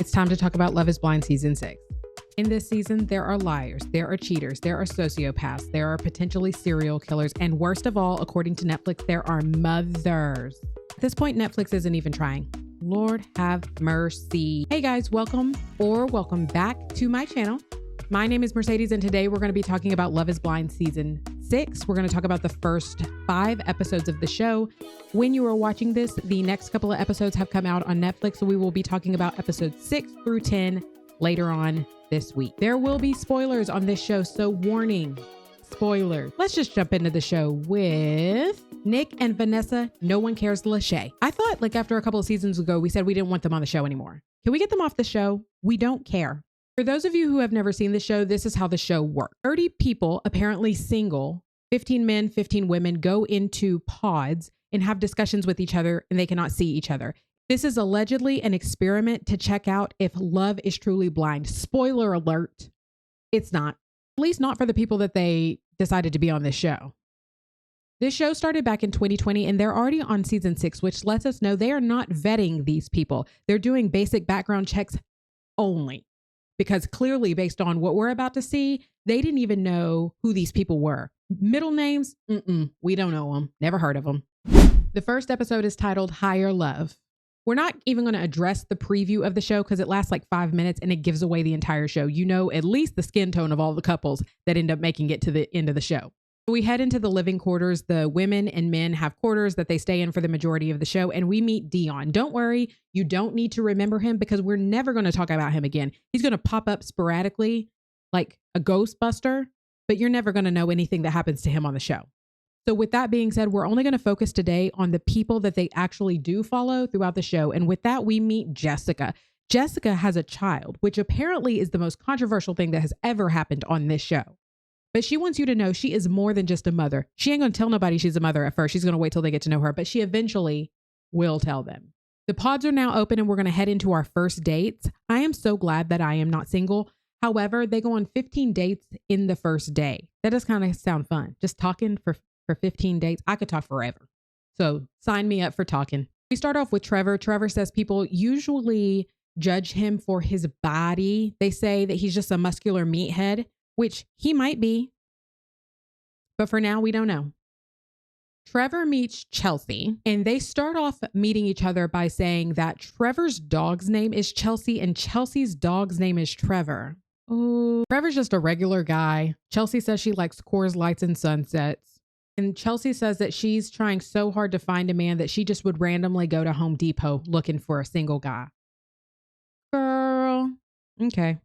It's time to talk about Love is Blind Season 6. In this season, there are liars, there are cheaters, there are sociopaths, there are potentially serial killers, and worst of all, according to Netflix, there are mothers. At this point, Netflix isn't even trying. Lord have mercy. Hey guys, welcome back to my channel. My name is Mercedes, and today we're going to be talking about Love is Blind Season 6. We're going to talk about the first 5 episodes of the show. When you are watching this, the next couple of episodes have come out on Netflix, so we will be talking about episodes 6 through 10 later on this week. There will be spoilers on this show, so warning, spoilers. Let's just jump into the show with Nick and Vanessa, No One Cares Lachey. I thought after a couple of seasons ago, we said we didn't want them on the show anymore. Can we get them off the show? We don't care. For those of you who have never seen the show, this is how the show works. 30 people, apparently single, 15 men, 15 women, go into pods and have discussions with each other, and they cannot see each other. This is allegedly an experiment to check out if love is truly blind. Spoiler alert, it's not. At least not for the people that they decided to be on this show. This show started back in 2020, and they're already on season 6, which lets us know they are not vetting these people. They're doing basic background checks only. Because clearly, based on what we're about to see, they didn't even know who these people were. Middle names? We don't know them. Never heard of them. The first episode is titled Higher Love. We're not even going to address the preview of the show because it lasts like 5 minutes and it gives away the entire show. You know at least the skin tone of all the couples that end up making it to the end of the show. We head into the living quarters. The women and men have quarters that they stay in for the majority of the show, and we meet Dion. Don't worry, you don't need to remember him because we're never going to talk about him again. He's going to pop up sporadically like a Ghostbuster, but you're never going to know anything that happens to him on the show. So with that being said, we're only going to focus today on the people that they actually do follow throughout the show. And with that, we meet Jessica. Jessica has a child, which apparently is the most controversial thing that has ever happened on this show. But she wants you to know she is more than just a mother. She ain't going to tell nobody she's a mother at first. She's going to wait till they get to know her, but she eventually will tell them. The pods are now open and we're going to head into our first dates. I am so glad that I am not single. However, they go on 15 dates in the first day. That does kind of sound fun. Just talking for 15 dates. I could talk forever. So sign me up for talking. We start off with Trevor. Trevor says people usually judge him for his body. They say that he's just a muscular meathead, which he might be, but for now, we don't know. Trevor meets Chelsea, and they start off meeting each other by saying that Trevor's dog's name is Chelsea and Chelsea's dog's name is Trevor. Oh, Trevor's just a regular guy. Chelsea says she likes Coors Lights and sunsets. And Chelsea says that she's trying so hard to find a man that she just would randomly go to Home Depot looking for a single guy. Girl. Okay.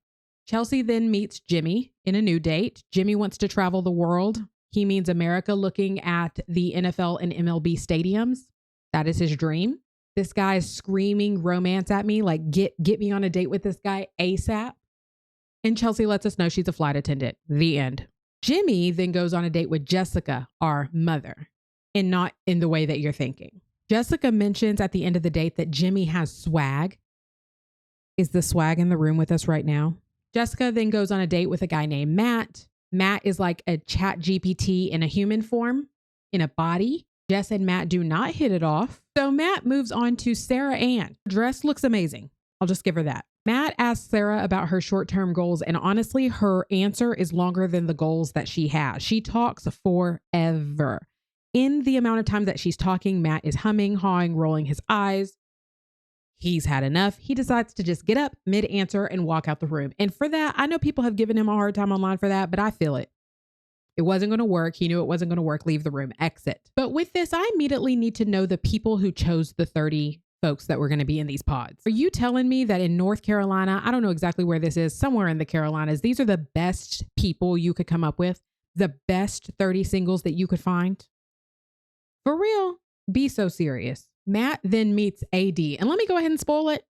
Chelsea then meets Jimmy in a new date. Jimmy wants to travel the world. He means America, looking at the NFL and MLB stadiums. That is his dream. This guy is screaming romance at me, like get me on a date with this guy ASAP. And Chelsea lets us know she's a flight attendant. The end. Jimmy then goes on a date with Jessica, our mother, and not in the way that you're thinking. Jessica mentions at the end of the date that Jimmy has swag. Is the swag in the room with us right now? Jessica then goes on a date with a guy named Matt. Matt is like a chat GPT in a human form, in a body. Jess and Matt do not hit it off. So Matt moves on to Sarah Ann. Her dress looks amazing. I'll just give her that. Matt asks Sarah about her short-term goals, and honestly, her answer is longer than the goals that she has. She talks forever. In the amount of time that she's talking, Matt is humming, hawing, rolling his eyes. He's had enough. He decides to just get up mid-answer and walk out the room. And for that, I know people have given him a hard time online for that, but I feel it. It wasn't going to work. He knew it wasn't going to work. Leave the room. Exit. But with this, I immediately need to know the people who chose the 30 folks that were going to be in these pods. Are you telling me that in North Carolina, I don't know exactly where this is, somewhere in the Carolinas, these are the best people you could come up with? The best 30 singles that you could find? For real? Be so serious. Matt then meets AD. And let me go ahead and spoil it.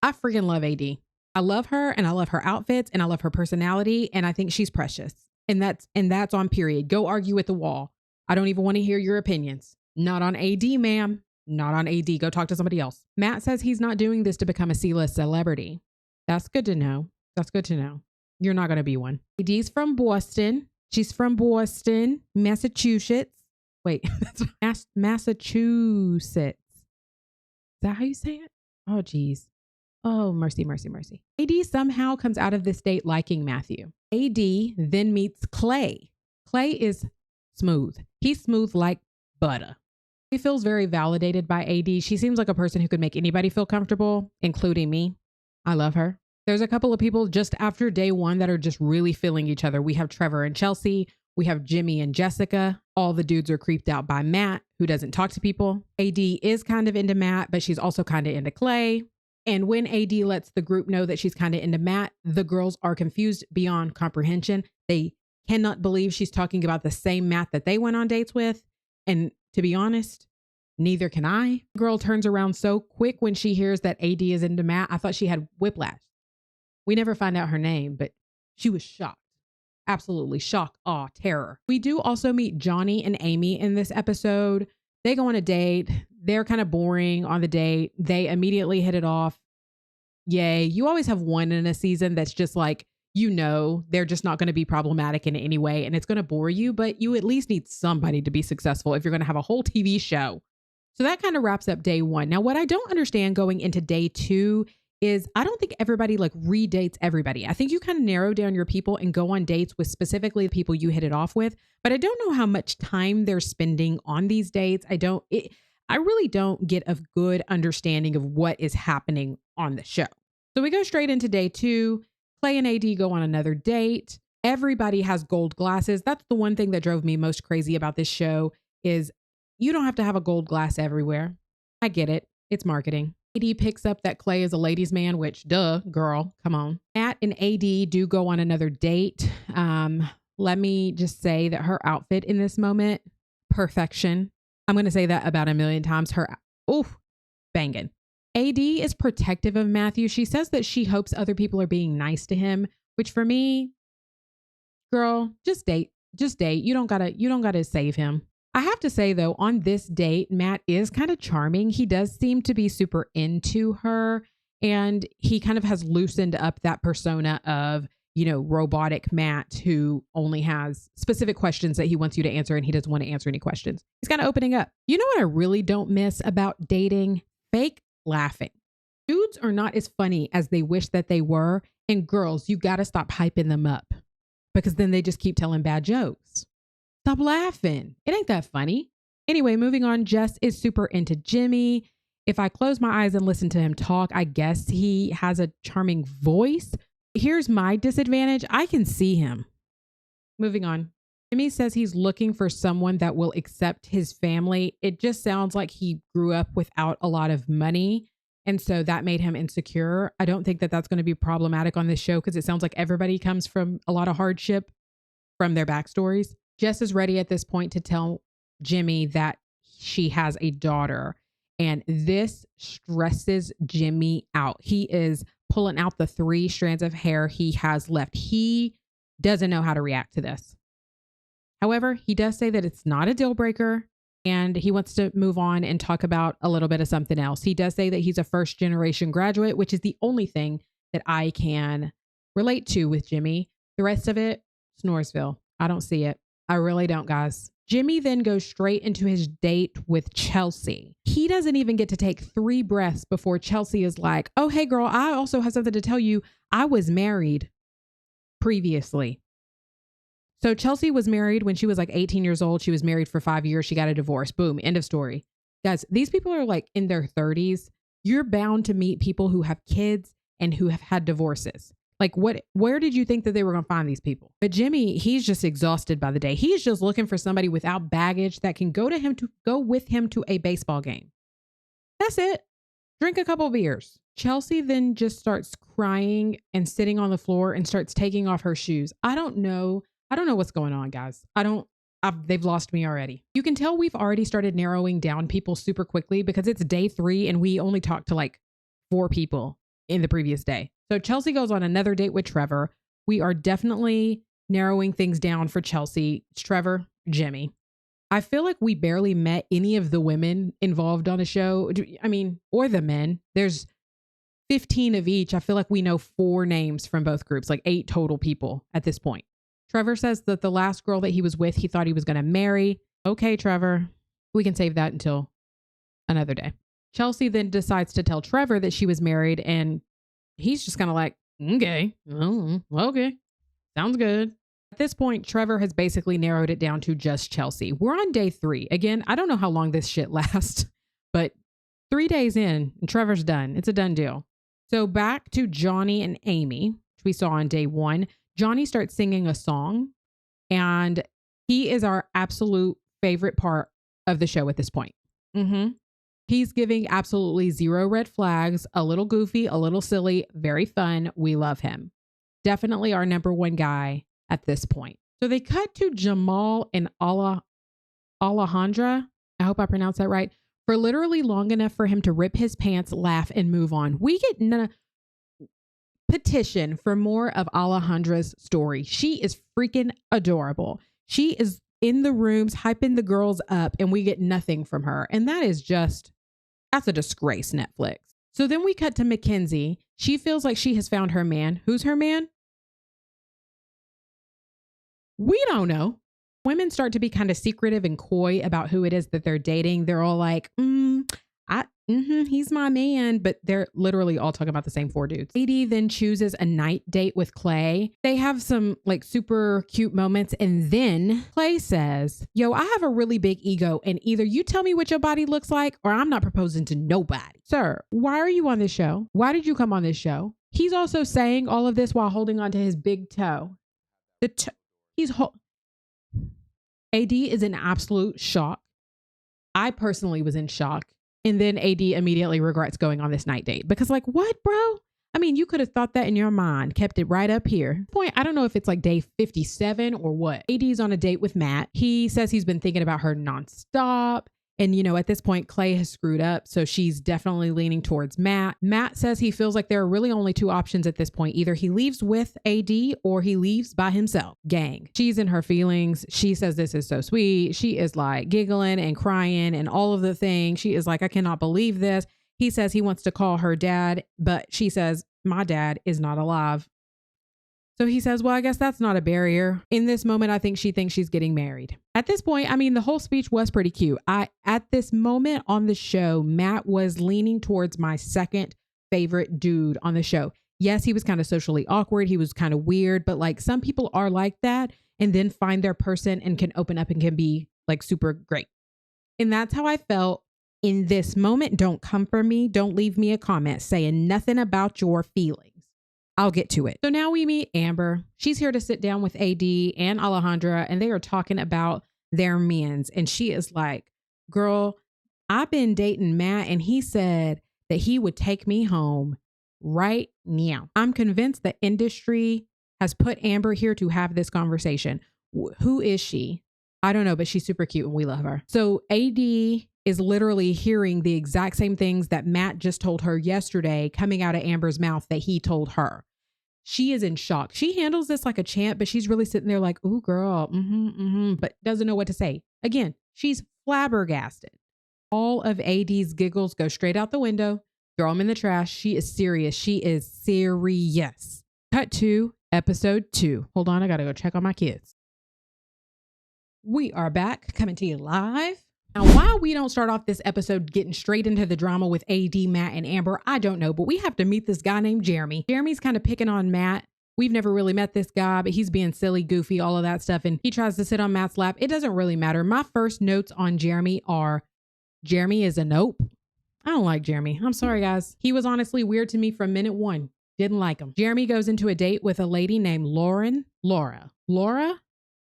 I freaking love AD. I love her, and I love her outfits, and I love her personality, and I think she's precious. And that's on period. Go argue with the wall. I don't even want to hear your opinions. Not on AD, ma'am. Not on AD. Go talk to somebody else. Matt says he's not doing this to become a C-list celebrity. That's good to know. That's good to know. You're not going to be one. AD's from Boston. She's from Boston, Massachusetts. Wait, that's Massachusetts. Is that how you say it? Oh, geez. Oh, mercy, mercy, mercy. AD somehow comes out of this date liking Matthew. AD then meets Clay. Clay is smooth. He's smooth like butter. He feels very validated by AD. She seems like a person who could make anybody feel comfortable, including me. I love her. There's a couple of people just after day one that are just really feeling each other. We have Trevor and Chelsea. We have Jimmy and Jessica. All the dudes are creeped out by Matt, who doesn't talk to people. AD is kind of into Matt, but she's also kind of into Clay. And when AD lets the group know that she's kind of into Matt, the girls are confused beyond comprehension. They cannot believe she's talking about the same Matt that they went on dates with. And to be honest, neither can I. The girl turns around so quick when she hears that AD is into Matt. I thought she had whiplash. We never find out her name, but she was shocked. Absolutely shock, awe, terror. We do also meet Johnny and Amy in this episode. They go on a date. They're kind of boring on the date. They immediately hit it off. Yay. You always have one in a season that's just like, they're just not going to be problematic in any way and it's going to bore you, but you at least need somebody to be successful if you're going to have a whole TV show. So that kind of wraps up day one. Now, what I don't understand going into day two is I don't think everybody like redates everybody. I think you kind of narrow down your people and go on dates with specifically the people you hit it off with, but I don't know how much time they're spending on these dates. I really don't get a good understanding of what is happening on the show. So we go straight into day two. Clay and AD go on another date. Everybody has gold glasses. That's the one thing that drove me most crazy about this show is you don't have to have a gold glass everywhere. I get it. It's marketing. AD picks up that Clay is a ladies' man, which duh, girl, come on. Matt and AD do go on another date. Let me just say that her outfit in this moment, perfection. I'm going to say that about a million times. Banging. AD is protective of Matthew. She says that she hopes other people are being nice to him, which for me, girl, just date. You don't gotta save him. I have to say though, on this date, Matt is kind of charming. He does seem to be super into her and he kind of has loosened up that persona of, robotic Matt who only has specific questions that he wants you to answer and he doesn't want to answer any questions. He's kind of opening up. You know what I really don't miss about dating? Fake laughing. Dudes are not as funny as they wish that they were. And girls, you got to stop hyping them up because then they just keep telling bad jokes. Stop laughing. It ain't that funny. Anyway, moving on. Jess is super into Jimmy. If I close my eyes and listen to him talk, I guess he has a charming voice. Here's my disadvantage. I can see him. Moving on. Jimmy says he's looking for someone that will accept his family. It just sounds like he grew up without a lot of money. And so that made him insecure. I don't think that that's going to be problematic on this show because it sounds like everybody comes from a lot of hardship from their backstories. Jess is ready at this point to tell Jimmy that she has a daughter. And this stresses Jimmy out. He is pulling out the 3 strands of hair he has left. He doesn't know how to react to this. However, he does say that it's not a deal breaker and he wants to move on and talk about a little bit of something else. He does say that he's a first generation graduate, which is the only thing that I can relate to with Jimmy. The rest of it, Snoresville. I don't see it. I really don't, guys. Jimmy then goes straight into his date with Chelsea. He doesn't even get to take 3 breaths before Chelsea is like, oh, hey, girl, I also have something to tell you. I was married previously. So Chelsea was married when she was like 18 years old. She was married for 5 years. She got a divorce. Boom. End of story. Guys, these people are like in their 30s. You're bound to meet people who have kids and who have had divorces. Like where did you think that they were going to find these people? But Jimmy, he's just exhausted by the day. He's just looking for somebody without baggage that can go with him to a baseball game. That's it. Drink a couple beers. Chelsea then just starts crying and sitting on the floor and starts taking off her shoes. I don't know what's going on, guys. They've lost me already. You can tell we've already started narrowing down people super quickly because it's day 3 and we only talked to like 4 people in the previous day. So Chelsea goes on another date with Trevor. We are definitely narrowing things down for Chelsea. It's Trevor, Jimmy. I feel like we barely met any of the women involved on the show. I mean, or the men. There's 15 of each. I feel like we know 4 names from both groups, like 8 total people at this point. Trevor says that the last girl that he was with, he thought he was going to marry. Okay, Trevor, we can save that until another day. Chelsea then decides to tell Trevor that she was married and He's just kind of like, okay, okay, sounds good. At this point, Trevor has basically narrowed it down to just Chelsea. We're on day 3. Again, I don't know how long this shit lasts, but 3 days in, and Trevor's done. It's a done deal. So back to Johnny and Amy, which we saw on day 1. Johnny starts singing a song, and he is our absolute favorite part of the show at this point. He's giving absolutely 0 red flags, a little goofy, a little silly, very fun. We love him. Definitely our number 1 guy at this point. So they cut to Jamal and Alejandra. I hope I pronounced that right. For literally long enough for him to rip his pants, laugh, and move on. We get petition for more of Alejandra's story. She is freaking adorable. She is in the rooms hyping the girls up, and we get nothing from her. And that's a disgrace, Netflix. So then we cut to Mackenzie. She feels like she has found her man. Who's her man? We don't know. Women start to be kind of secretive and coy about who it is that they're dating. They're all like, he's my man, but they're literally all talking about the same 4 dudes. Sadie then chooses a night date with Clay. They have some like super cute moments, and then Clay says, yo, I have a really big ego, and either you tell me what your body looks like or I'm not proposing to nobody. Sir, why are you on this show? Why did you come on this show? He's also saying all of this while holding onto his big toe. AD is in absolute shock. I personally was in shock. And then AD immediately regrets going on this night date because like, what, bro? I mean, you could have thought that in your mind, kept it right up here. Point, I don't know if it's like day 57 or what. AD's on a date with Matt. He says he's been thinking about her nonstop. And, at this point, Clay has screwed up. So she's definitely leaning towards Matt. Matt says he feels like there are really only 2 options at this point. Either he leaves with AD or he leaves by himself. Gang. She's in her feelings. She says this is so sweet. She is like giggling and crying and all of the things. She is like, I cannot believe this. He says he wants to call her dad, but she says, my dad is not alive. So he says, well, I guess that's not a barrier. In this moment, I think she thinks she's getting married. At this point, I mean, the whole speech was pretty cute. At this moment on the show, Matt was leaning towards my second favorite dude on the show. Yes, he was kind of socially awkward. He was kind of weird, but like some people are like that and then find their person and can open up and can be like super great. And that's how I felt in this moment. Don't come for me. Don't leave me a comment saying nothing about your feelings. I'll get to it. So now we meet Amber. She's here to sit down with AD and Alejandra, and they are talking about their men's. And she is like, girl, I've been dating Matt, and he said that he would take me home right now. I'm convinced the industry has put Amber here to have this conversation. Who is she? I don't know, but she's super cute and we love her. So AD is literally hearing the exact same things that Matt just told her yesterday coming out of Amber's mouth that he told her. She is in shock. She handles this like a champ, but she's really sitting there like, ooh, girl, but doesn't know what to say. Again, she's flabbergasted. All of AD's giggles go straight out the window, throw them in the trash. She is serious. She is serious. Cut to episode 2. Hold on, I gotta go check on my kids. We are back, coming to you live. Now, why we don't start off this episode getting straight into the drama with AD, Matt, and Amber, I don't know, but we have to meet this guy named Jeremy. Jeremy's kind of picking on Matt. We've never really met this guy, but he's being silly, goofy, all of that stuff, and he tries to sit on Matt's lap. It doesn't really matter. My first notes on Jeremy are, Jeremy is a nope. I don't like Jeremy. I'm sorry, guys. He was honestly weird to me from minute 1. Didn't like him. Jeremy goes into a date with a lady named Laura?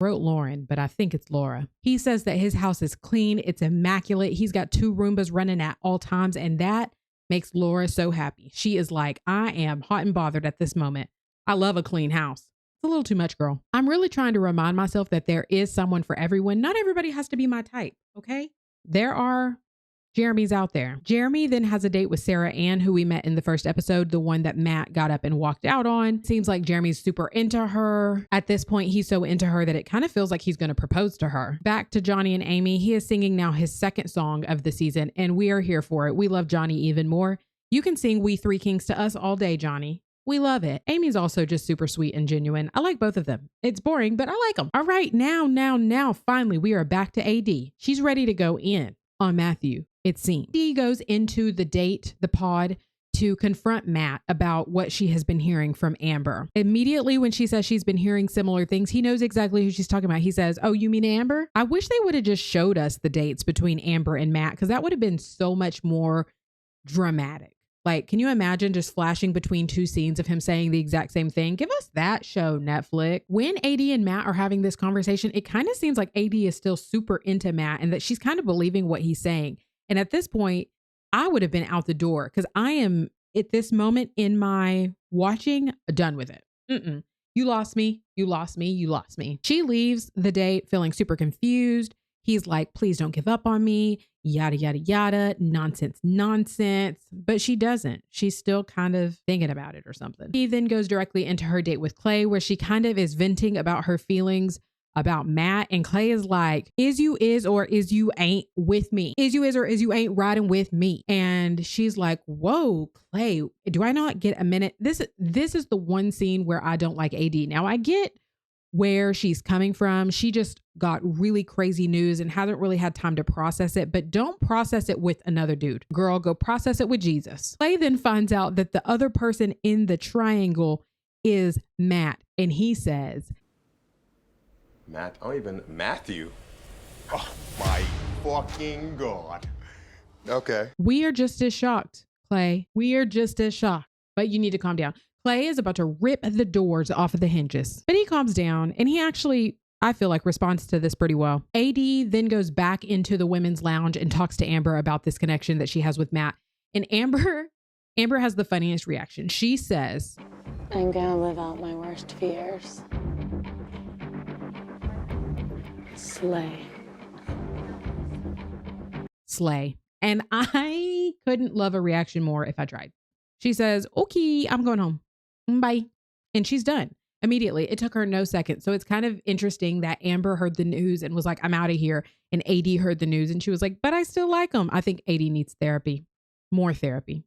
Wrote Lauren, but I think it's Laura. He says that his house is clean. It's immaculate. He's got 2 Roombas running at all times. And that makes Laura so happy. She is like, I am hot and bothered at this moment. I love a clean house. It's a little too much, girl. I'm really trying to remind myself that there is someone for everyone. Not everybody has to be my type. Okay. There are Jeremy's out there. Jeremy then has a date with Sarah Ann, who we met in the first episode, the one that Matt got up and walked out on. Seems like Jeremy's super into her. At this point, he's so into her that it kind of feels like he's going to propose to her. Back to Johnny and Amy. He is singing now his second song of the season, and we are here for it. We love Johnny even more. You can sing We Three Kings to us all day, Johnny. We love it. Amy's also just super sweet and genuine. I like both of them. It's boring, but I like them. All right, now, finally, we are back to AD. She's ready to go in on Matthew. It seems. She goes into the pod to confront Matt about what she has been hearing from Amber. Immediately when she says she's been hearing similar things, he knows exactly who she's talking about. He says, "Oh, you mean Amber?" I wish they would have just showed us the dates between Amber and Matt, because that would have been so much more dramatic. Like, can you imagine just flashing between two scenes of him saying the exact same thing? Give us that show, Netflix. When AD and Matt are having this conversation, it kind of seems like AD is still super into Matt and that she's kind of believing what he's saying. And at this point, I would have been out the door because I am at this moment in my watching done with it. You lost me. You lost me. You lost me. She leaves the date feeling super confused. He's like, "Please don't give up on me." Yada, yada, yada. Nonsense, nonsense. But she doesn't. She's still kind of thinking about it or something. He then goes directly into her date with Clay, where she kind of is venting about her feelings about Matt. And Clay is like, "Is you is or is you ain't with me? Is you is or is you ain't riding with me?" And she's like, "Whoa, Clay, do I not get a minute?" This is the one scene where I don't like AD. Now I get where she's coming from. She just got really crazy news and hasn't really had time to process it, but don't process it with another dude. Girl, go process it with Jesus. Clay then finds out that the other person in the triangle is Matt. And he says, "Matt, I don't even Matthew. Oh my fucking God." Okay. "We are just as shocked, Clay. We are just as shocked, but you need to calm down." Clay is about to rip the doors off of the hinges, but he calms down and he actually, I feel like, responds to this pretty well. AD then goes back into the women's lounge and talks to Amber about this connection that she has with Matt. And Amber has the funniest reaction. She says, "I'm gonna live out my worst fears. Slay." Slay. And I couldn't love a reaction more if I tried. She says, "Okay, I'm going home. Bye." And she's done immediately. It took her no second. So it's kind of interesting that Amber heard the news and was like, "I'm out of here." And AD heard the news and she was like, "But I still like him." I think AD needs therapy, more therapy.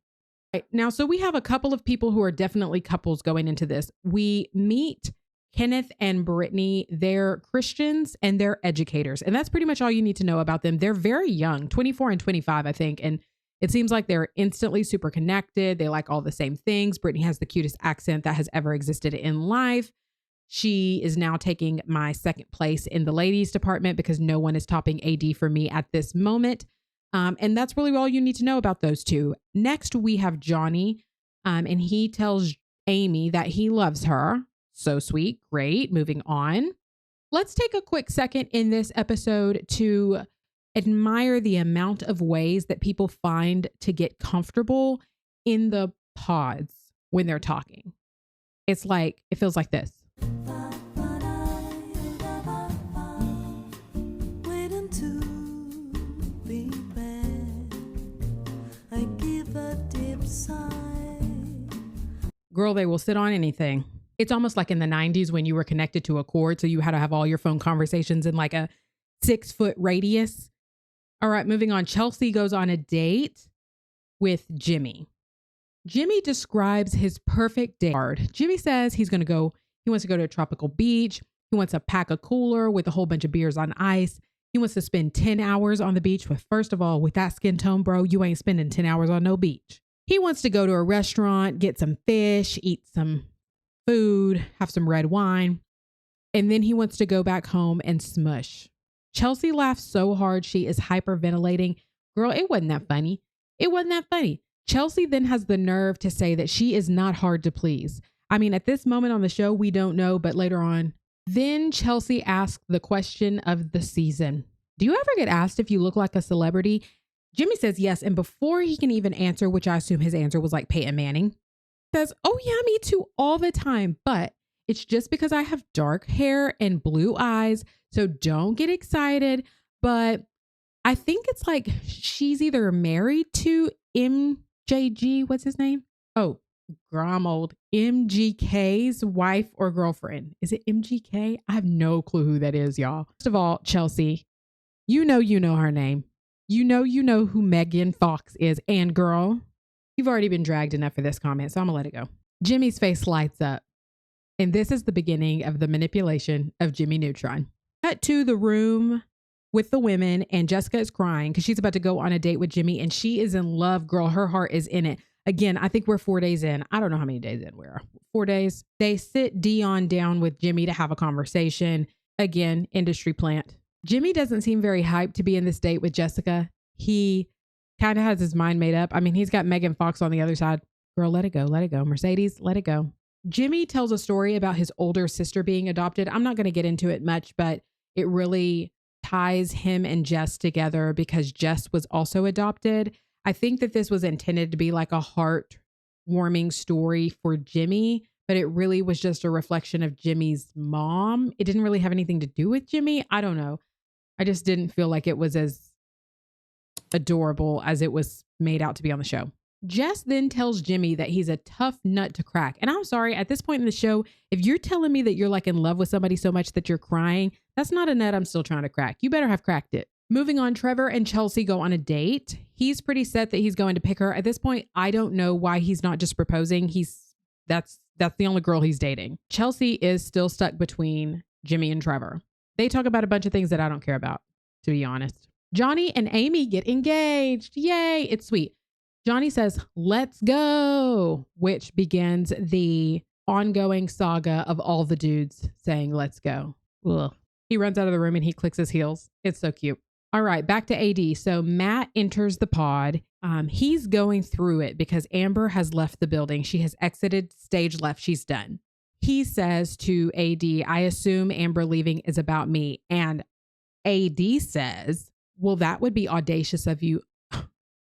Right, now, so we have a couple of people who are definitely couples going into this. We meet Kenneth and Brittany. They're Christians and they're educators. And that's pretty much all you need to know about them. They're very young, 24 and 25, I think. And it seems like they're instantly super connected. They like all the same things. Brittany has the cutest accent that has ever existed in life. She is now taking my second place in the ladies department because no one is topping AD for me at this moment. And that's really all you need to know about those two. Next, we have Johnny, and he tells Amy that he loves her. So sweet. Great. Moving on. Let's take a quick second in this episode to admire the amount of ways that people find to get comfortable in the pods when they're talking. It's like, it feels like this. Girl, they will sit on anything. It's almost like in the 90s when you were connected to a cord, so you had to have all your phone conversations in like a 6-foot radius. All right, moving on. Chelsea goes on a date with Jimmy. Jimmy describes his perfect date card. Jimmy says he wants to go to a tropical beach. He wants to pack a cooler with a whole bunch of beers on ice. He wants to spend 10 hours on the beach. But first of all, with that skin tone, bro, you ain't spending 10 hours on no beach. He wants to go to a restaurant, get some fish, eat some food, have some red wine. And then he wants to go back home and smush. Chelsea laughs so hard she is hyperventilating. Girl, it wasn't that funny. It wasn't that funny. Chelsea then has the nerve to say that she is not hard to please. I mean, at this moment on the show, we don't know, but later on. Then Chelsea asks the question of the season. Do you ever get asked if you look like a celebrity? Jimmy says yes. And before he can even answer, which I assume his answer was like Peyton Manning, says, "Oh yeah, me too, all the time. But it's just because I have dark hair and blue eyes. So don't get excited." But I think it's like she's either married to MJG. What's his name? Oh, Gromold. MGK's wife or girlfriend. Is it MGK? I have no clue who that is, y'all. First of all, Chelsea, you know her name. You know who Megan Fox is. And girl, you've already been dragged enough for this comment, so I'm gonna let it go. Jimmy's face lights up. And this is the beginning of the manipulation of Jimmy Neutron. Cut to the room with the women, and Jessica is crying because she's about to go on a date with Jimmy and she is in love, girl. Her heart is in it. Again, I think we're 4 days in. I don't know how many days in we are. 4 days. They sit Dion down with Jimmy to have a conversation. Again, industry plant. Jimmy doesn't seem very hyped to be in this date with Jessica. He kind of has his mind made up. I mean, he's got Megan Fox on the other side. Girl, let it go. Let it go. Mercedes, let it go. Jimmy tells a story about his older sister being adopted. I'm not going to get into it much, but it really ties him and Jess together because Jess was also adopted. I think that this was intended to be like a heartwarming story for Jimmy, but it really was just a reflection of Jimmy's mom. It didn't really have anything to do with Jimmy. I don't know. I just didn't feel like it was as adorable as it was made out to be on the show. Jess then tells Jimmy that he's a tough nut to crack. And I'm sorry, at this point in the show, if you're telling me that you're like in love with somebody so much that you're crying, that's not a nut I'm still trying to crack. You better have cracked it. Moving on, Trevor and Chelsea go on a date. He's pretty set that he's going to pick her. At this point, I don't know why he's not just proposing. That's the only girl he's dating. Chelsea is still stuck between Jimmy and Trevor. They talk about a bunch of things that I don't care about, to be honest. Johnny and Amy get engaged. Yay, it's sweet. Johnny says, "Let's go," which begins the ongoing saga of all the dudes saying, "Let's go." Ugh. He runs out of the room and he clicks his heels. It's so cute. All right, back to AD. So Matt enters the pod. He's going through it because Amber has left the building. She has exited stage left. She's done. He says to AD, "I assume Amber leaving is about me." And AD says, "Well, that would be audacious of you."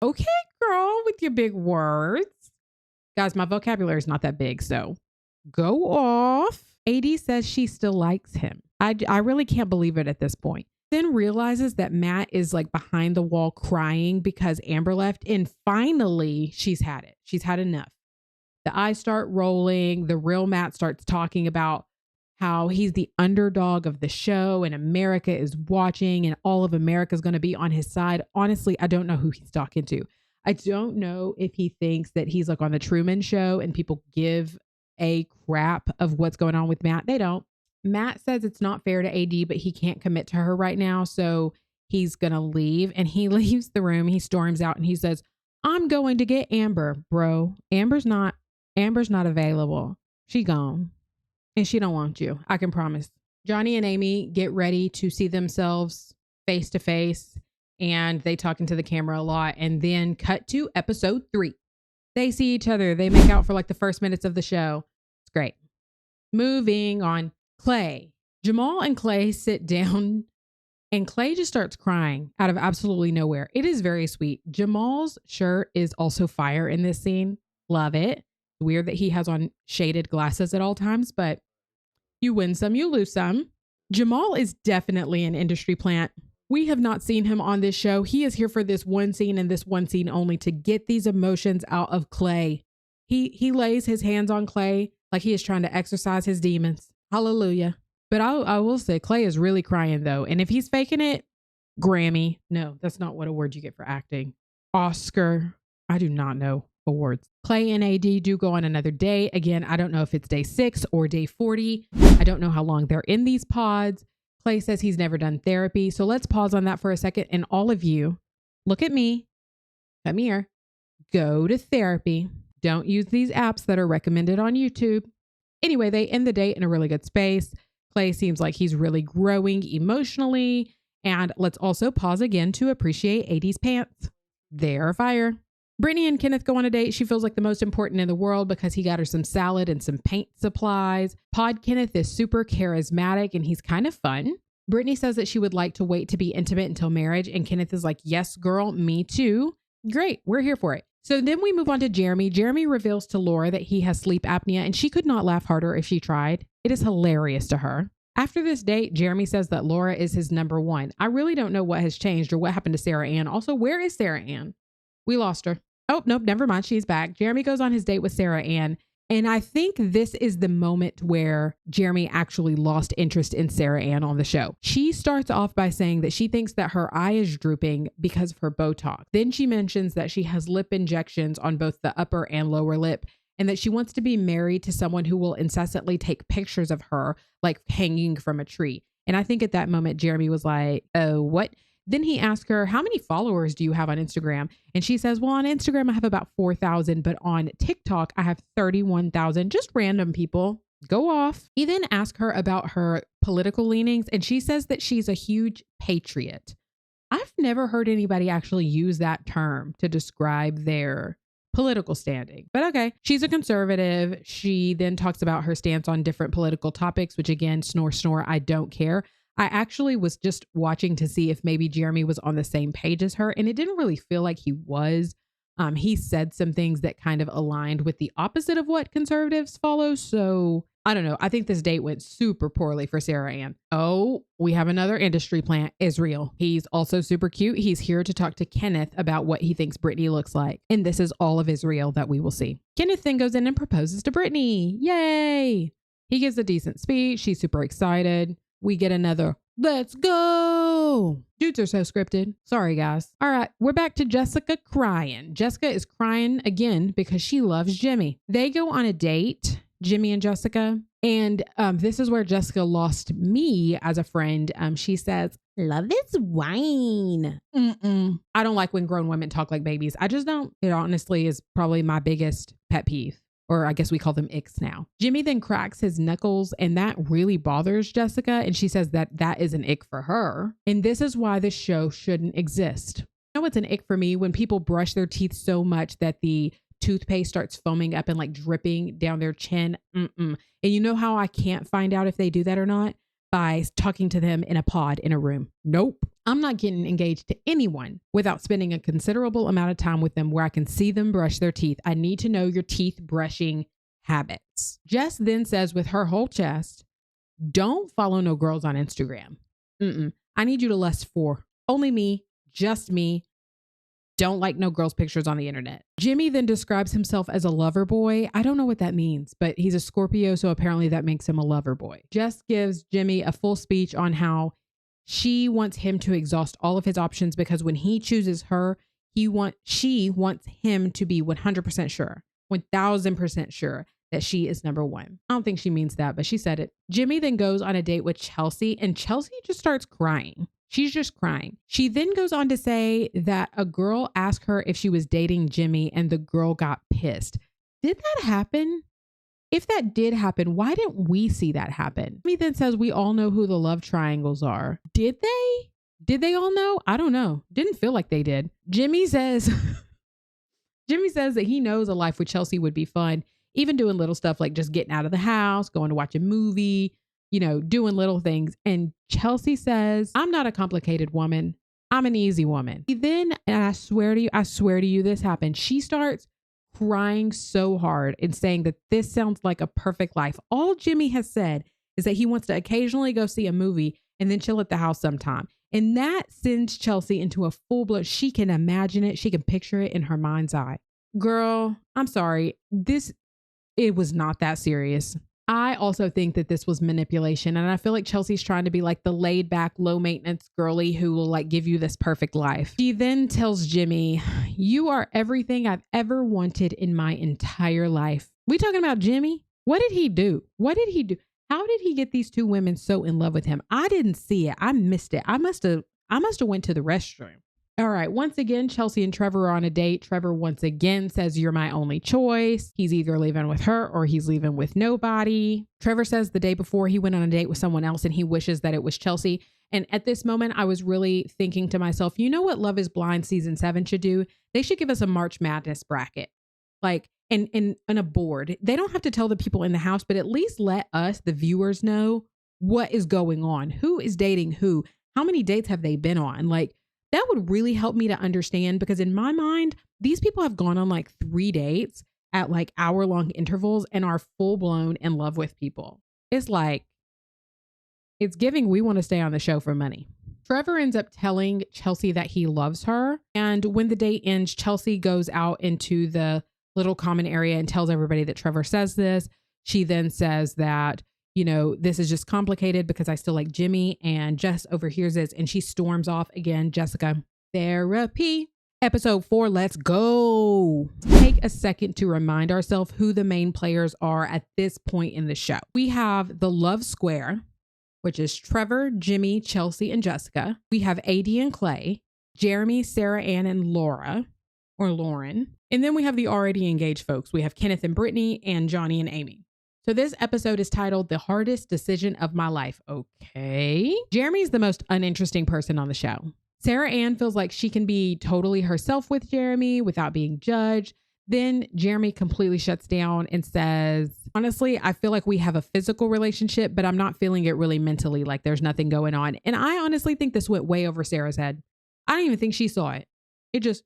Okay, girl, with your big words. Guys, my vocabulary is not that big, so go off. AD says she still likes him. I really can't believe it at this point. Then realizes that Matt is like behind the wall crying because Amber left, and finally she's had it. She's had enough. The eyes start rolling. The real Matt starts talking about how he's the underdog of the show and America is watching and all of America is going to be on his side. Honestly, I don't know who he's talking to. I don't know if he thinks that he's like on the Truman Show and people give a crap of what's going on with Matt. They don't. Matt says it's not fair to AD, but he can't commit to her right now. So he's going to leave, and he leaves the room. He storms out and he says, "I'm going to get Amber." Bro, Amber's not available. She gone. And she don't want you. I can promise. Johnny and Amy get ready to see themselves face to face, and they talk into the camera a lot, and then cut to episode 3. They see each other. They make out for like the first minutes of the show. It's great. Moving on. Clay. Jamal and Clay sit down, and Clay just starts crying out of absolutely nowhere. It is very sweet. Jamal's shirt is also fire in this scene. Love it. Weird that he has on shaded glasses at all times, but you win some, you lose some. Jamal is definitely an industry plant. We have not seen him on this show. He is here for this one scene and this one scene only to get these emotions out of Clay. He lays his hands on Clay like he is trying to exorcise his demons. Hallelujah. But I will say Clay is really crying though. And if he's faking it, Grammy. No, that's not what award you get for acting. Oscar. I do not know awards. Clay and AD do go on another day. Again, I don't know if it's day 6 or day 40. I don't know how long they're in these pods. Clay says he's never done therapy. So let's pause on that for a second. And all of you, look at me. Come here. Go to therapy. Don't use these apps that are recommended on YouTube. Anyway, they end the date in a really good space. Clay seems like he's really growing emotionally. And let's also pause again to appreciate AD's pants. They're fire. Brittany and Kenneth go on a date. She feels like the most important in the world because he got her some salad and some paint supplies. Pod Kenneth is super charismatic and he's kind of fun. Brittany says that she would like to wait to be intimate until marriage. And Kenneth is like, "Yes, girl, me too." Great. We're here for it. So then we move on to Jeremy. Jeremy reveals to Laura that he has sleep apnea and she could not laugh harder if she tried. It is hilarious to her. After this date, Jeremy says that Laura is his number one. I really don't know what has changed or what happened to Sarah Ann. Also, where is Sarah Ann? We lost her. Oh, nope, never mind. She's back. Jeremy goes on his date with Sarah Ann. And I think this is the moment where Jeremy actually lost interest in Sarah Ann on the show. She starts off by saying that she thinks that her eye is drooping because of her Botox. Then she mentions that she has lip injections on both the upper and lower lip and that she wants to be married to someone who will incessantly take pictures of her like hanging from a tree. And I think at that moment, Jeremy was like, "Oh, what?" Then he asked her, how many followers do you have on Instagram? And she says, well, on Instagram, I have about 4,000, but on TikTok, I have 31,000, just random people. Go off. He then asked her about her political leanings, and she says that she's a huge patriot. I've never heard anybody actually use that term to describe their political standing, but okay. She's a conservative. She then talks about her stance on different political topics, which again, snore, I don't care. I actually was just watching to see if maybe Jeremy was on the same page as her, and it didn't really feel like he was. He said some things that kind of aligned with the opposite of what conservatives follow. So I don't know. I think this date went super poorly for Sarah Ann. Oh, we have another industry plant, Israel. He's also super cute. He's here to talk to Kenneth about what he thinks Brittany looks like. And this is all of Israel that we will see. Kenneth then goes in and proposes to Brittany. Yay! He gives a decent speech. She's super excited. We get another, let's go. Dudes are so scripted. Sorry, guys. All right, we're back to Jessica crying. Jessica is crying again because she loves Jimmy. They go on a date, Jimmy and Jessica. And this is where Jessica lost me as a friend. She says, love is wine. I don't like when grown women talk like babies. I just don't. It honestly is probably my biggest pet peeve. Or I guess we call them icks now. Jimmy then cracks his knuckles, and that really bothers Jessica. And she says that that is an ick for her. And this is why this show shouldn't exist. You know what's an ick for me? When people brush their teeth so much that the toothpaste starts foaming up and like dripping down their chin. And you know how I can't find out if they do that or not? By talking to them in a pod in a room. Nope. I'm not getting engaged to anyone without spending a considerable amount of time with them where I can see them brush their teeth. I need to know your teeth brushing habits. Jess then says with her whole chest, don't follow no girls on Instagram. I need you to lust for only me, just me. Don't like no girls' pictures on the internet. Jimmy then describes himself as a lover boy. I don't know what that means, but he's a Scorpio, so apparently that makes him a lover boy. Jess gives Jimmy a full speech on how she wants him to exhaust all of his options because when he chooses her, she wants him to be 100% sure, 1000% sure that she is number one. I don't think she means that, but she said it. Jimmy then goes on a date with Chelsea, and Chelsea just starts crying. She's just crying. She then goes on to say that a girl asked her if she was dating Jimmy and the girl got pissed. Did that happen? If that did happen, why didn't we see that happen? Jimmy then says we all know who the love triangles are. Did they? Did they all know? I don't know. Didn't feel like they did. Jimmy says that he knows a life with Chelsea would be fun, even doing little stuff like just getting out of the house, going to watch a movie, doing little things. And Chelsea says, I'm not a complicated woman. I'm an easy woman. Then, and I swear to you, this happened. She starts crying so hard and saying that this sounds like a perfect life. All Jimmy has said is that he wants to occasionally go see a movie and then chill at the house sometime. And that sends Chelsea into a full blown, she can imagine it. She can picture it in her mind's eye. Girl, I'm sorry. It was not that serious. I also think that this was manipulation. And I feel like Chelsea's trying to be like the laid back, low maintenance girly who will like give you this perfect life. She then tells Jimmy, you are everything I've ever wanted in my entire life. We talking about Jimmy? What did he do? How did he get these two women so in love with him? I didn't see it. I missed it. I must have went to the restroom. All right. Once again, Chelsea and Trevor are on a date. Trevor once again says, you're my only choice. He's either leaving with her or he's leaving with nobody. Trevor says the day before he went on a date with someone else and he wishes that it was Chelsea. And at this moment, I was really thinking to myself, you know what Love is Blind season 7 should do? They should give us a March Madness bracket. Like, and a board. They don't have to tell the people in the house, but at least let us, the viewers, know what is going on. Who is dating who? How many dates have they been on? Like, that would really help me to understand, because in my mind, these people have gone on like 3 dates at like hour-long intervals and are full-blown in love with people. It's like, it's giving we want to stay on the show for money. Trevor ends up telling Chelsea that he loves her. And when the date ends, Chelsea goes out into the little common area and tells everybody that Trevor says this. She then says that, this is just complicated because I still like Jimmy, and Jess overhears this and she storms off again. Jessica, therapy. Episode 4, let's go. Take a second to remind ourselves who the main players are at this point in the show. We have the Love Square, which is Trevor, Jimmy, Chelsea, and Jessica. We have AD and Clay, Jeremy, Sarah Ann, and Laura, or Lauren. And then we have the already engaged folks. We have Kenneth and Brittany and Johnny and Amy. So this episode is titled The Hardest Decision of My Life. Okay. Jeremy's the most uninteresting person on the show. Sarah Ann feels like she can be totally herself with Jeremy without being judged. Then Jeremy completely shuts down and says, honestly, I feel like we have a physical relationship, but I'm not feeling it really mentally, like there's nothing going on. And I honestly think this went way over Sarah's head. I don't even think she saw it. It just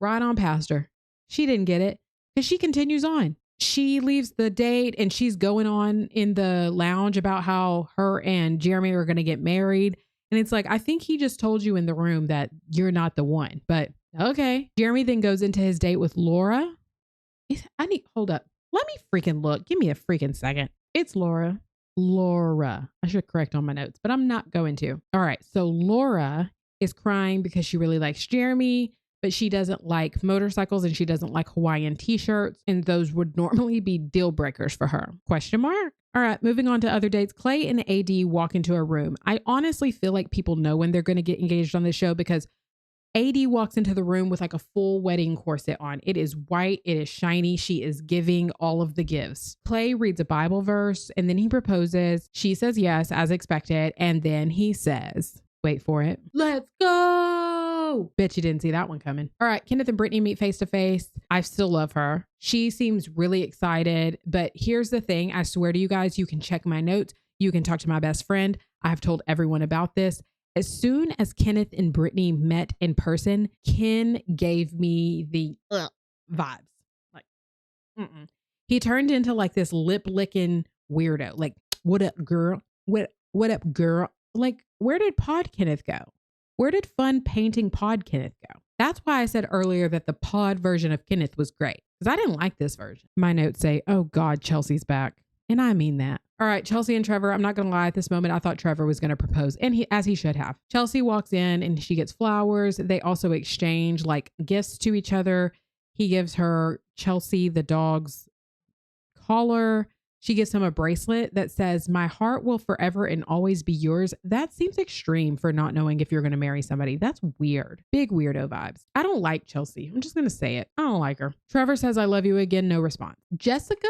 right on past her. She didn't get it because she continues on. She leaves the date and she's going on in the lounge about how her and Jeremy are going to get married. And it's like, I think he just told you in the room that you're not the one, but okay. Jeremy then goes into his date with Laura. Hold up. Let me freaking look. Give me a freaking second. It's Laura. Laura. I should correct on my notes, but I'm not going to. All right. So Laura is crying because she really likes Jeremy, but she doesn't like motorcycles and she doesn't like Hawaiian t-shirts. And those would normally be deal breakers for her. Question mark. All right. Moving on to other dates. Clay and AD walk into a room. I honestly feel like people know when they're going to get engaged on this show because AD walks into the room with like a full wedding corset on. It is white. It is shiny. She is giving all of the gifts. Clay reads a Bible verse and then he proposes. She says yes, as expected. And then he says, wait for it, let's go. Bet you didn't see that one coming. All right. Kenneth and Brittany meet face to face. I still love her. She seems really excited. But here's the thing. I swear to you guys, you can check my notes. You can talk to my best friend. I've told everyone about this. As soon as Kenneth and Brittany met in person, Ken gave me the vibes. Like, he turned into like this lip licking weirdo. Like, what up, girl? What up, girl? Like, where did Pod Kenneth go? Where did fun painting Pod Kenneth go? That's why I said earlier that the pod version of Kenneth was great because I didn't like this version. My notes say, oh God, Chelsea's back. And I mean that. All right, Chelsea and Trevor, I'm not going to lie, at this moment, I thought Trevor was going to propose, and as he should have. Chelsea walks in and she gets flowers. They also exchange like gifts to each other. He gives her Chelsea, the dog's collar. She gives him a bracelet that says, my heart will forever and always be yours. That seems extreme for not knowing if you're going to marry somebody. That's weird. Big weirdo vibes. I don't like Chelsea. I'm just going to say it. I don't like her. Trevor says, I love you again. No response. Jessica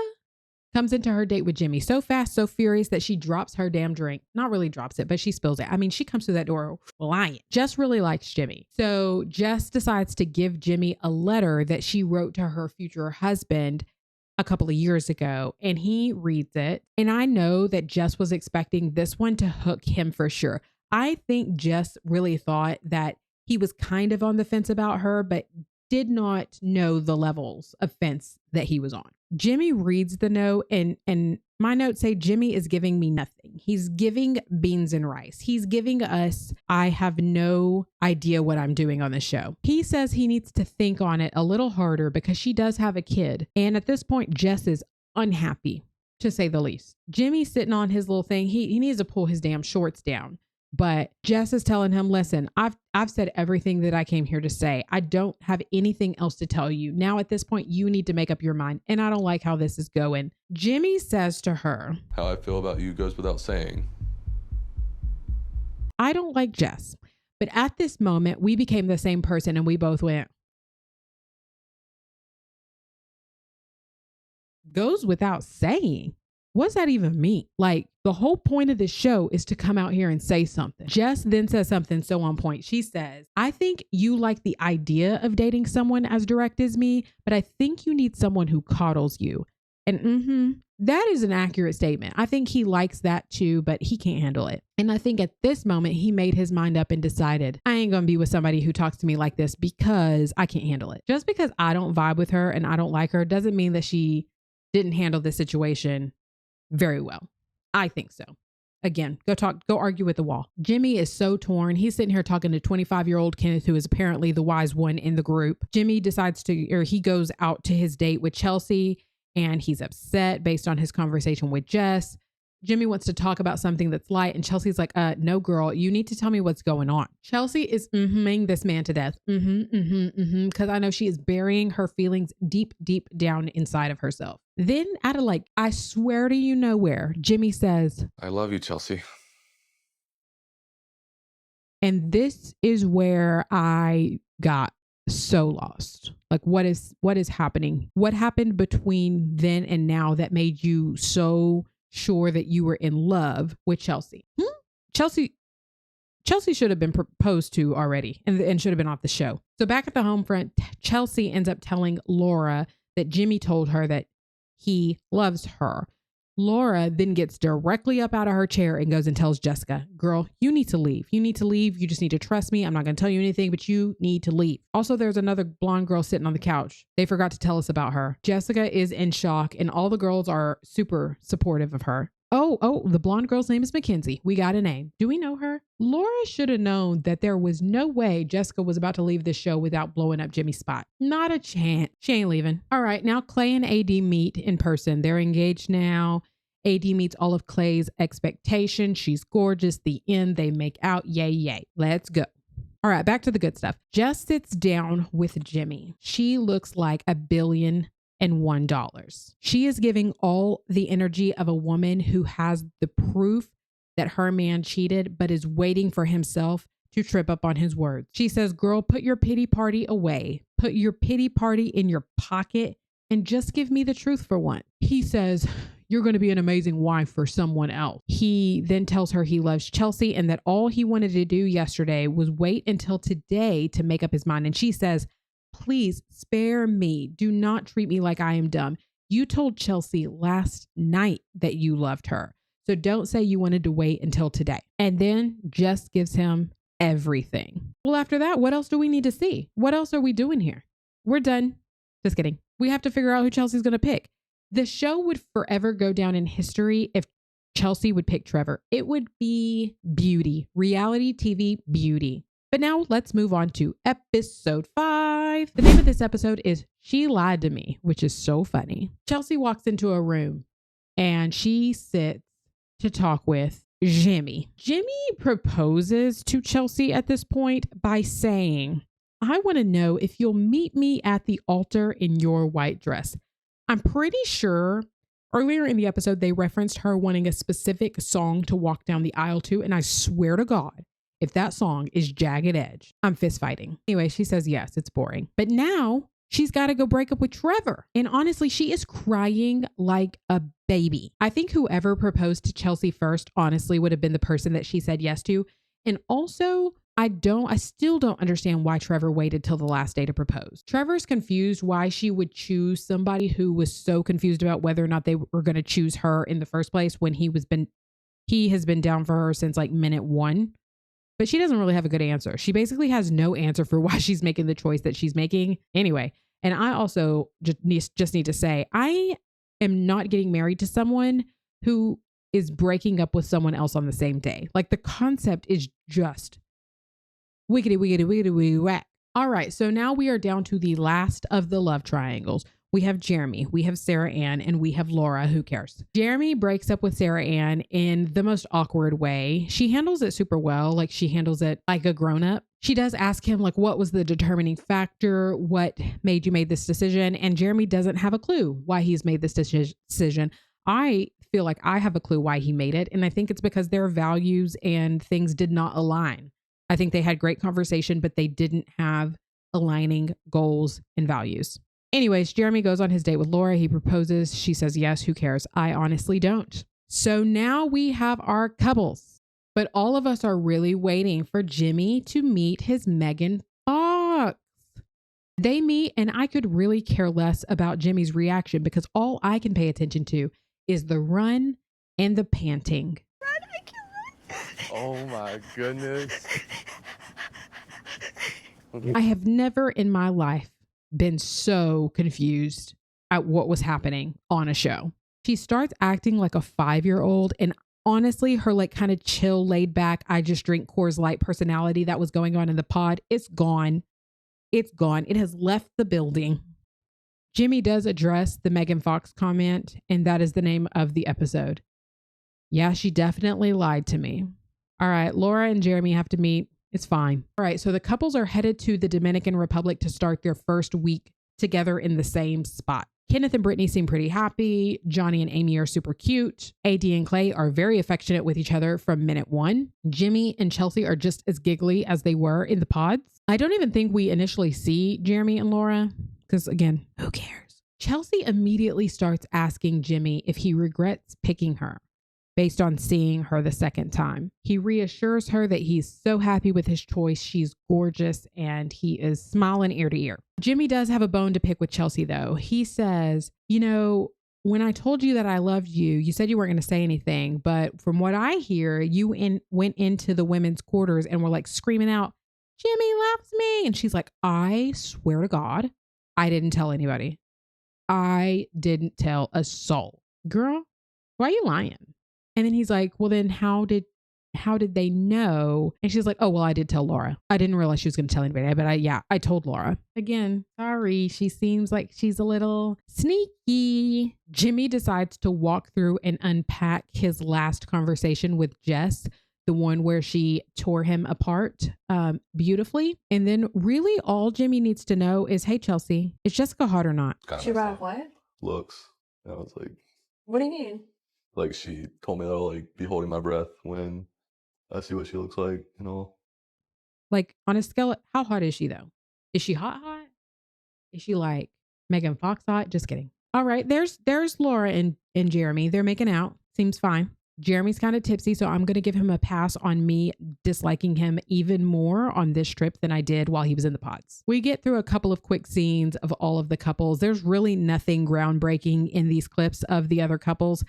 comes into her date with Jimmy so fast, so furious that she drops her damn drink. Not really drops it, but she spills it. I mean, she comes through that door lying. Jess really likes Jimmy. So Jess decides to give Jimmy a letter that she wrote to her future husband a couple of years ago, and he reads it. And I know that Jess was expecting this one to hook him for sure. I think Jess really thought that he was kind of on the fence about her, but did not know the levels of fence that he was on. Jimmy reads the note and my notes say Jimmy is giving me nothing. He's giving beans and rice. He's giving us, I have no idea what I'm doing on the show. He says he needs to think on it a little harder because she does have a kid. And at this point, Jess is unhappy, to say the least. Jimmy's sitting on his little thing. He needs to pull his damn shorts down. But Jess is telling him, listen, I've said everything that I came here to say. I don't have anything else to tell you. Now at this point, you need to make up your mind. And I don't like how this is going. Jimmy says to her, how I feel about you goes without saying. I don't like Jess. But at this moment, we became the same person and we both went, goes without saying. What's that even mean? Like, the whole point of this show is to come out here and say something. Jess then says something so on point. She says, I think you like the idea of dating someone as direct as me, but I think you need someone who coddles you. And that is an accurate statement. I think he likes that too, but he can't handle it. And I think at this moment, he made his mind up and decided, I ain't going to be with somebody who talks to me like this because I can't handle it. Just because I don't vibe with her and I don't like her doesn't mean that she didn't handle this situation very well. I think so. Again, go argue with the wall. Jimmy is so torn. He's sitting here talking to 25-year-old Kenneth, who is apparently the wise one in the group. Jimmy he goes out to his date with Chelsea and he's upset based on his conversation with Jess. Jimmy wants to talk about something that's light and Chelsea's like, no girl, you need to tell me what's going on. Chelsea is ing this man to death. Because I know she is burying her feelings deep, deep down inside of herself. Then out of I swear to you nowhere, Jimmy says, I love you, Chelsea. And this is where I got so lost. Like, what is happening? What happened between then and now that made you so sure that you were in love with Chelsea? Chelsea should have been proposed to already and should have been off the show. So back at the home front, Chelsea ends up telling Laura that Jimmy told her that he loves her. Laura then gets directly up out of her chair and goes and tells Jessica, girl, you need to leave. You need to leave. You just need to trust me. I'm not going to tell you anything, but you need to leave. Also, there's another blonde girl sitting on the couch. They forgot to tell us about her. Jessica is in shock and all the girls are super supportive of her. Oh, the blonde girl's name is Mackenzie. We got a name. Do we know her? Laura should have known that there was no way Jessica was about to leave the show without blowing up Jimmy's spot. Not a chance. She ain't leaving. All right, now Clay and AD meet in person. They're engaged now. AD meets all of Clay's expectations. She's gorgeous. The end, they make out. Yay, yay. Let's go. All right, back to the good stuff. Jess sits down with Jimmy. She looks like $1 billion and $1. She is giving all the energy of a woman who has the proof that her man cheated, but is waiting for himself to trip up on his words. She says, girl, put your pity party away. Put your pity party in your pocket and just give me the truth for once. He says, you're going to be an amazing wife for someone else. He then tells her he loves Chelsea and that all he wanted to do yesterday was wait until today to make up his mind. And she says, please spare me. Do not treat me like I am dumb. You told Chelsea last night that you loved her. So don't say you wanted to wait until today. And then just gives him everything. Well, after that, what else do we need to see? What else are we doing here? We're done. Just kidding. We have to figure out who Chelsea's going to pick. The show would forever go down in history if Chelsea would pick Trevor. It would be beauty. Reality TV beauty. But now let's move on to episode 5. The name of this episode is She Lied to Me, which is so funny. Chelsea walks into a room and she sits to talk with Jimmy. Jimmy proposes to Chelsea at this point by saying, I want to know if you'll meet me at the altar in your white dress. I'm pretty sure earlier in the episode, they referenced her wanting a specific song to walk down the aisle to. And I swear to God, if that song is Jagged Edge, I'm fist fighting. Anyway, she says, yes, it's boring. But now she's got to go break up with Trevor. And honestly, she is crying like a baby. I think whoever proposed to Chelsea first, honestly, would have been the person that she said yes to. And also, I still don't understand why Trevor waited till the last day to propose. Trevor's confused why she would choose somebody who was so confused about whether or not they were going to choose her in the first place when he has been down for her since like minute 1. But she doesn't really have a good answer. She basically has no answer for why she's making the choice that she's making. Anyway, and I also just need to say, I am not getting married to someone who is breaking up with someone else on the same day. Like the concept is just wiggity whack. All right, so now we are down to the last of the love triangles. We have Jeremy, we have Sarah Ann, and we have Laura. Who cares? Jeremy breaks up with Sarah Ann in the most awkward way. She handles it super well. Like she handles it like a grown up. She does ask him like, what was the determining factor? What made you make this decision? And Jeremy doesn't have a clue why he's made this decision. I feel like I have a clue why he made it. And I think it's because their values and things did not align. I think they had great conversation, but they didn't have aligning goals and values. Anyways, Jeremy goes on his date with Laura. He proposes. She says, yes, who cares? I honestly don't. So now we have our couples, but all of us are really waiting for Jimmy to meet his Megan Fox. They meet and I could really care less about Jimmy's reaction because all I can pay attention to is the run and the panting. Run, I can run. Oh my goodness. I have never in my life been so confused at what was happening on a show. She starts acting like a 5-year-old, and honestly, her like kind of chill, laid back, I just drink Coors Light personality that was going on in the pod, it's gone. It's gone. It has left the building. Jimmy does address the Megan Fox comment, and that is the name of the episode. Yeah, she definitely lied to me. All right, Laura and Jeremy have to meet. It's fine. All right, so the couples are headed to the Dominican Republic to start their first week together in the same spot. Kenneth and Brittany seem pretty happy. Johnny and Amy are super cute. AD and Clay are very affectionate with each other from minute one. Jimmy and Chelsea are just as giggly as they were in the pods. I don't even think we initially see Jeremy and Laura because, again, who cares? Chelsea immediately starts asking Jimmy if he regrets picking her based on seeing her the second time. He reassures her that he's so happy with his choice. She's gorgeous and he is smiling ear to ear. Jimmy does have a bone to pick with Chelsea though. He says, you know, when I told you that I loved you, you said you weren't going to say anything. But from what I hear, you went into the women's quarters and were like screaming out, Jimmy loves me. And she's like, I swear to God, I didn't tell anybody. I didn't tell a soul. Girl, why are you lying? And then he's like, well, then how did they know? And she's like, oh, well, I did tell Laura. I didn't realize she was going to tell anybody, but I told Laura. Again, sorry. She seems like she's a little sneaky. Jimmy decides to walk through and unpack his last conversation with Jess, the one where she tore him apart beautifully. And then really all Jimmy needs to know is, hey, Chelsea, is Jessica hot or not? She brought what? Looks. I was like, What do you mean? like she told me that I'll like be holding my breath when I see what she looks like, you know. Like on a scale, how hot is she though? Is she hot? Is she like Megan Fox hot? Just kidding. All right, there's Laura and Jeremy. They're making out. Seems fine. Jeremy's kind of tipsy, so I'm going to give him a pass on me disliking him even more on this trip than I did while he was in the pods. We get through a couple of quick scenes of all of the couples. There's really nothing groundbreaking in these clips of the other couples,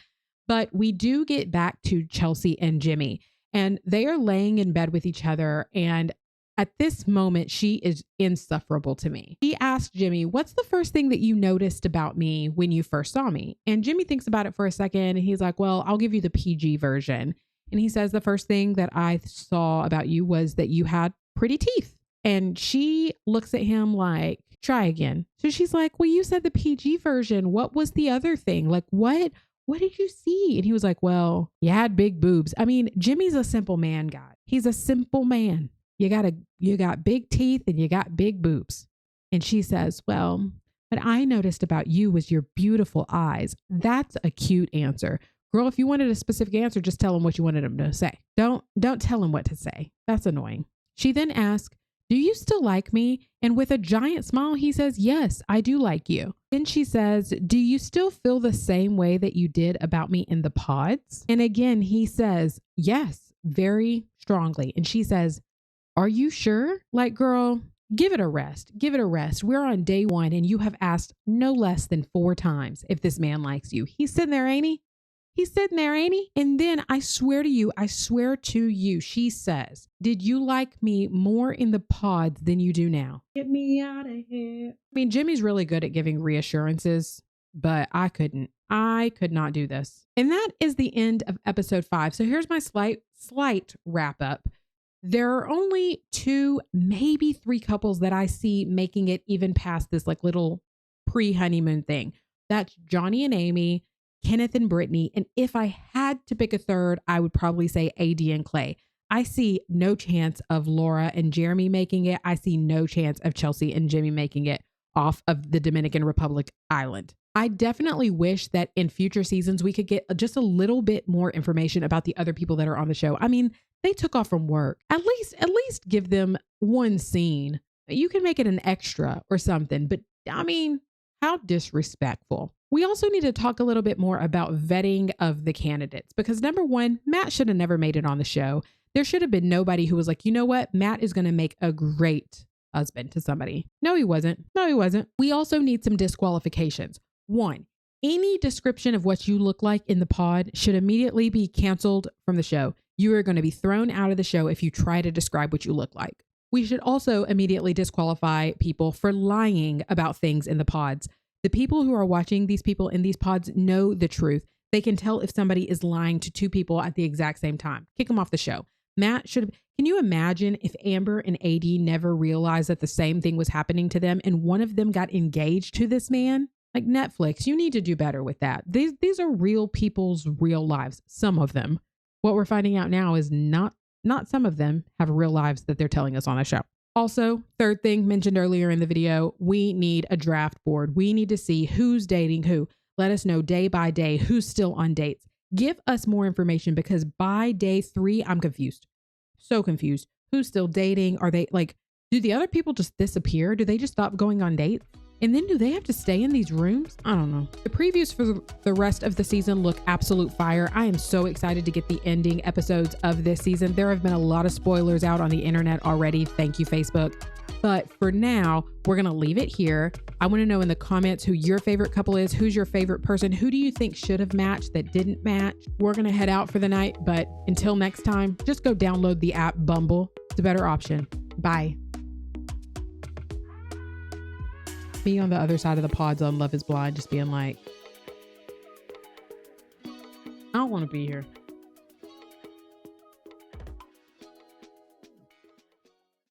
but we do get back to Chelsea and Jimmy, and they are laying in bed with each other. And at this moment, she is insufferable to me. He asked Jimmy, what's the first thing that you noticed about me when you first saw me? And Jimmy thinks about it for a second. And he's like, well, I'll give you the PG version. And he says, the first thing that I saw about you was that you had pretty teeth. And she looks at him like, try again. So she's like, well, you said the PG version. What was the other thing? Like, what did you see? And he was like, well, you had big boobs. I mean, Jimmy's a simple man, guy. He's a simple man. You got big teeth and you got big boobs. And she says, well, what I noticed about you was your beautiful eyes. That's a cute answer. Girl, if you wanted a specific answer, just tell him what you wanted him to say. Don't tell him what to say. That's annoying. She then asks, do you still like me? And with a giant smile, he says, yes, I do like you. Then she says, do you still feel the same way that you did about me in the pods? And again, he says, yes, very strongly. And she says, are you sure? Like, girl, give it a rest. Give it a rest. We're on day one and you have asked no less than 4 times if this man likes you. He's sitting there, ain't he? He's sitting there, ain't he? And then I swear to you, she says, did you like me more in the pods than you do now? Get me out of here. I mean, Jimmy's really good at giving reassurances, but I could not do this. And that is the end of episode 5. So here's my slight wrap up. There are only 2, maybe 3 couples that I see making it even past this like little pre-honeymoon thing. That's Johnny and Amy, Kenneth and Brittany. And if I had to pick a third, I would probably say AD and Clay. I see no chance of Laura and Jeremy making it. I see no chance of Chelsea and Jimmy making it off of the Dominican Republic island. I definitely wish that in future seasons, we could get just a little bit more information about the other people that are on the show. I mean, they took off from work. At least give them one scene. You can make it an extra or something, but I mean, how disrespectful. We also need to talk a little bit more about vetting of the candidates because number one, Matt should have never made it on the show. There should have been nobody who was like, you know what? Matt is going to make a great husband to somebody. No, he wasn't. We also need some disqualifications. 1, any description of what you look like in the pod should immediately be canceled from the show. You are going to be thrown out of the show if you try to describe what you look like. We should also immediately disqualify people for lying about things in the pods. The people who are watching these people in these pods know the truth. They can tell if somebody is lying to 2 people at the exact same time. Kick them off the show. Can you imagine if Amber and AD never realized that the same thing was happening to them and one of them got engaged to this man? Like Netflix, you need to do better with that. These are real people's real lives. Some of them. What we're finding out now is not some of them have real lives that they're telling us on the show. Also, third thing mentioned earlier in the video, we need a draft board. We need to see who's dating who. Let us know day by day who's still on dates. Give us more information because by day 3, I'm confused. So confused. Who's still dating? Are they like, do the other people just disappear? Do they just stop going on dates? And then do they have to stay in these rooms? I don't know. The previews for the rest of the season look absolute fire. I am so excited to get the ending episodes of this season. There have been a lot of spoilers out on the internet already. Thank you, Facebook. But for now, we're going to leave it here. I want to know in the comments who your favorite couple is. Who's your favorite person? Who do you think should have matched that didn't match? We're going to head out for the night. But until next time, just go download the app Bumble. It's a better option. Bye. Me on the other side of the pods on Love is Blind, just being like, I don't want to be here.